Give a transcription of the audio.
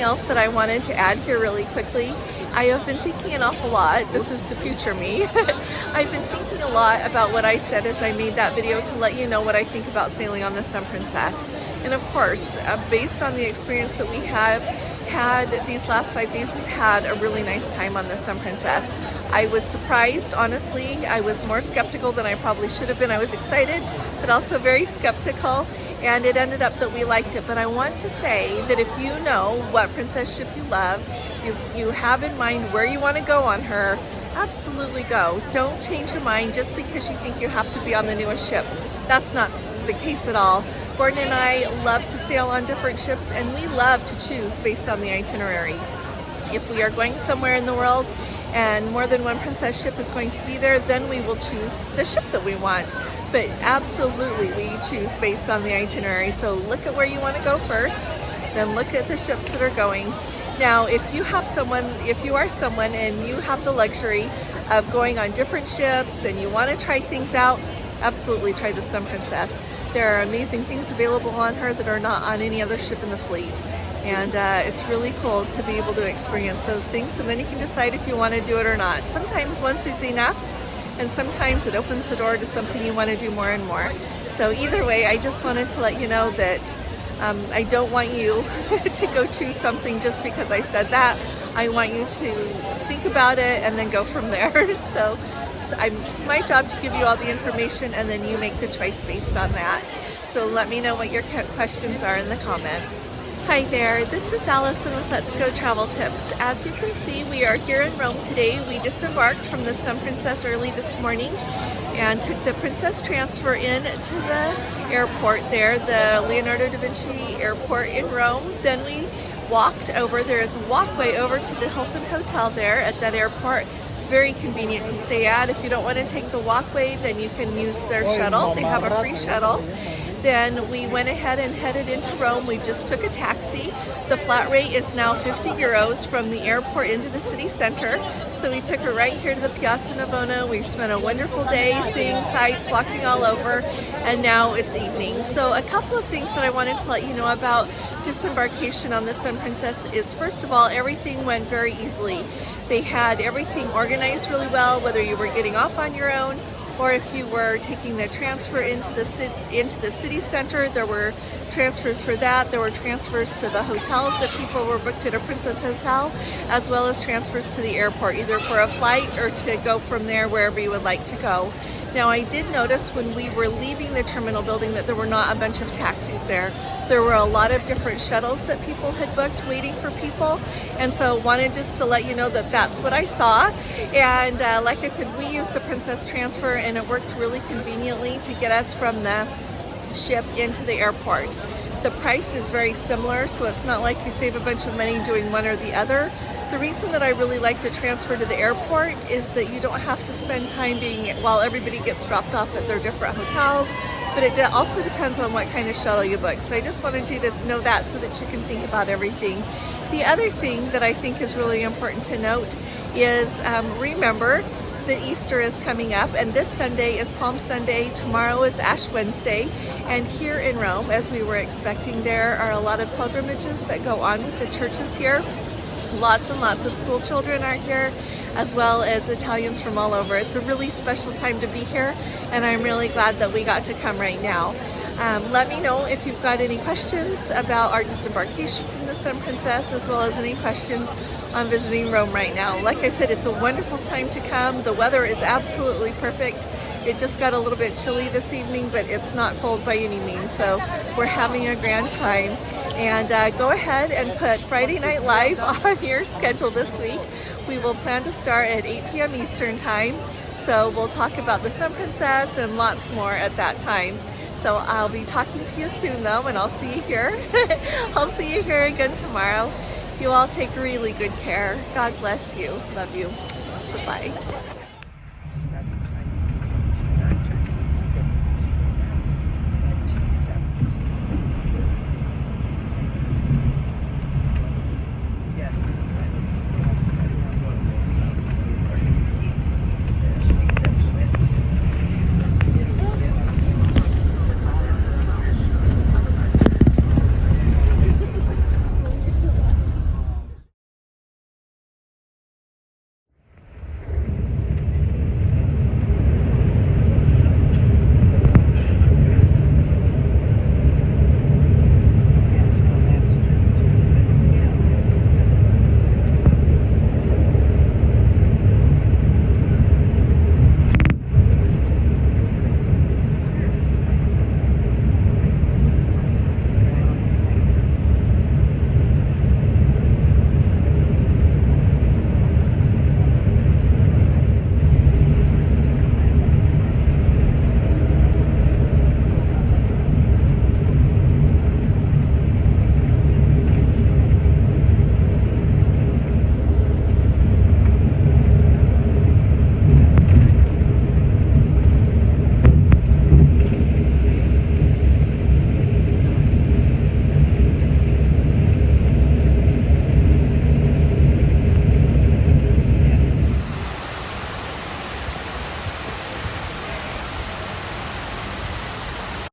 else that I wanted to add here really quickly. I have been thinking an awful lot. This is the future me. I've been thinking a lot about what I said as I made that video to let you know what I think about sailing on the Sun Princess. And of course, based on the experience that we have had these last 5 days, we've had a really nice time on the Sun Princess. I was surprised, honestly. I was more skeptical than I probably should have been. I was excited, but also very skeptical. And it ended up that we liked it. But I want to say that if you know what princess ship you love, you have in mind where you want to go on her, absolutely go. Don't change your mind just because you think you have to be on the newest ship. That's not the case at all. Gordon and I love to sail on different ships, and we love to choose based on the itinerary. If we are going somewhere in the world and more than one princess ship is going to be there, then we will choose the ship that we want. But absolutely, we choose based on the itinerary. So look at where you want to go first, then look at the ships that are going. Now, if you are someone and you have the luxury of going on different ships and you want to try things out, absolutely try the Sun Princess. There are amazing things available on her that are not on any other ship in the fleet. And it's really cool to be able to experience those things, and then you can decide if you want to do it or not. Sometimes once is enough, and sometimes it opens the door to something you want to do more and more. So either way, I just wanted to let you know that I don't want you to go choose something just because I said that. I want you to think about it and then go from there. So it's my job to give you all the information, and then you make the choice based on that. So let me know what your questions are in the comments. Hi there, this is Allison with Let's Go Travel Tips. As you can see, we are here in Rome today. We disembarked from the Sun Princess early this morning and took the Princess Transfer in to the airport there, the Leonardo da Vinci Airport in Rome. Then we walked over. There is a walkway over to the Hilton Hotel there at that airport. It's very convenient to stay at. If you don't want to take the walkway, then you can use their shuttle. They have a free shuttle. Then we went ahead and headed into Rome. We just took a taxi. The flat rate is now 50 euros from the airport into the city center. So we took her right here to the Piazza Navona. We've spent a wonderful day seeing sights, walking all over, and now it's evening. So a couple of things that I wanted to let you know about disembarkation on the Sun Princess is, first of all, everything went very easily. They had everything organized really well, whether you were getting off on your own or if you were taking the transfer into the city center. There were transfers for that. There were transfers to the hotels that people were booked at a Princess Hotel, as well as transfers to the airport, either for a flight or to go from there wherever you would like to go. Now, I did notice when we were leaving the terminal building that there were not a bunch of taxis there. There were a lot of different shuttles that people had booked waiting for people, and so wanted just to let you know that that's what I saw. And like I said, we used the Princess Transfer, and it worked really conveniently to get us from the ship into the airport. The price is very similar, so it's not like you save a bunch of money doing one or the other. The reason that I really like the transfer to the airport is that you don't have to spend time while everybody gets dropped off at their different hotels, but it also depends on what kind of shuttle you book. So I just wanted you to know that so that you can think about everything. The other thing that I think is really important to note is remember that Easter is coming up, and this Sunday is Palm Sunday, tomorrow is Ash Wednesday, and here in Rome, as we were expecting, there are a lot of pilgrimages that go on with the churches here. Lots and lots of school children are here, as well as Italians from all over. It's a really special time to be here, and I'm really glad that we got to come right now. Let me know if you've got any questions about our disembarkation from the Sun Princess, as well as any questions on visiting Rome right now. Like I said, it's a wonderful time to come. The weather is absolutely perfect. It just got a little bit chilly this evening, but it's not cold by any means, so we're having a grand time. And go ahead and put Friday Night Live on your schedule this week. We will plan to start at 8 p.m. Eastern time. So we'll talk about the Sun Princess and lots more at that time. So I'll be talking to you soon though, and I'll see you here. I'll see you here again tomorrow. You all take really good care. God bless you. Love you. Bye-bye.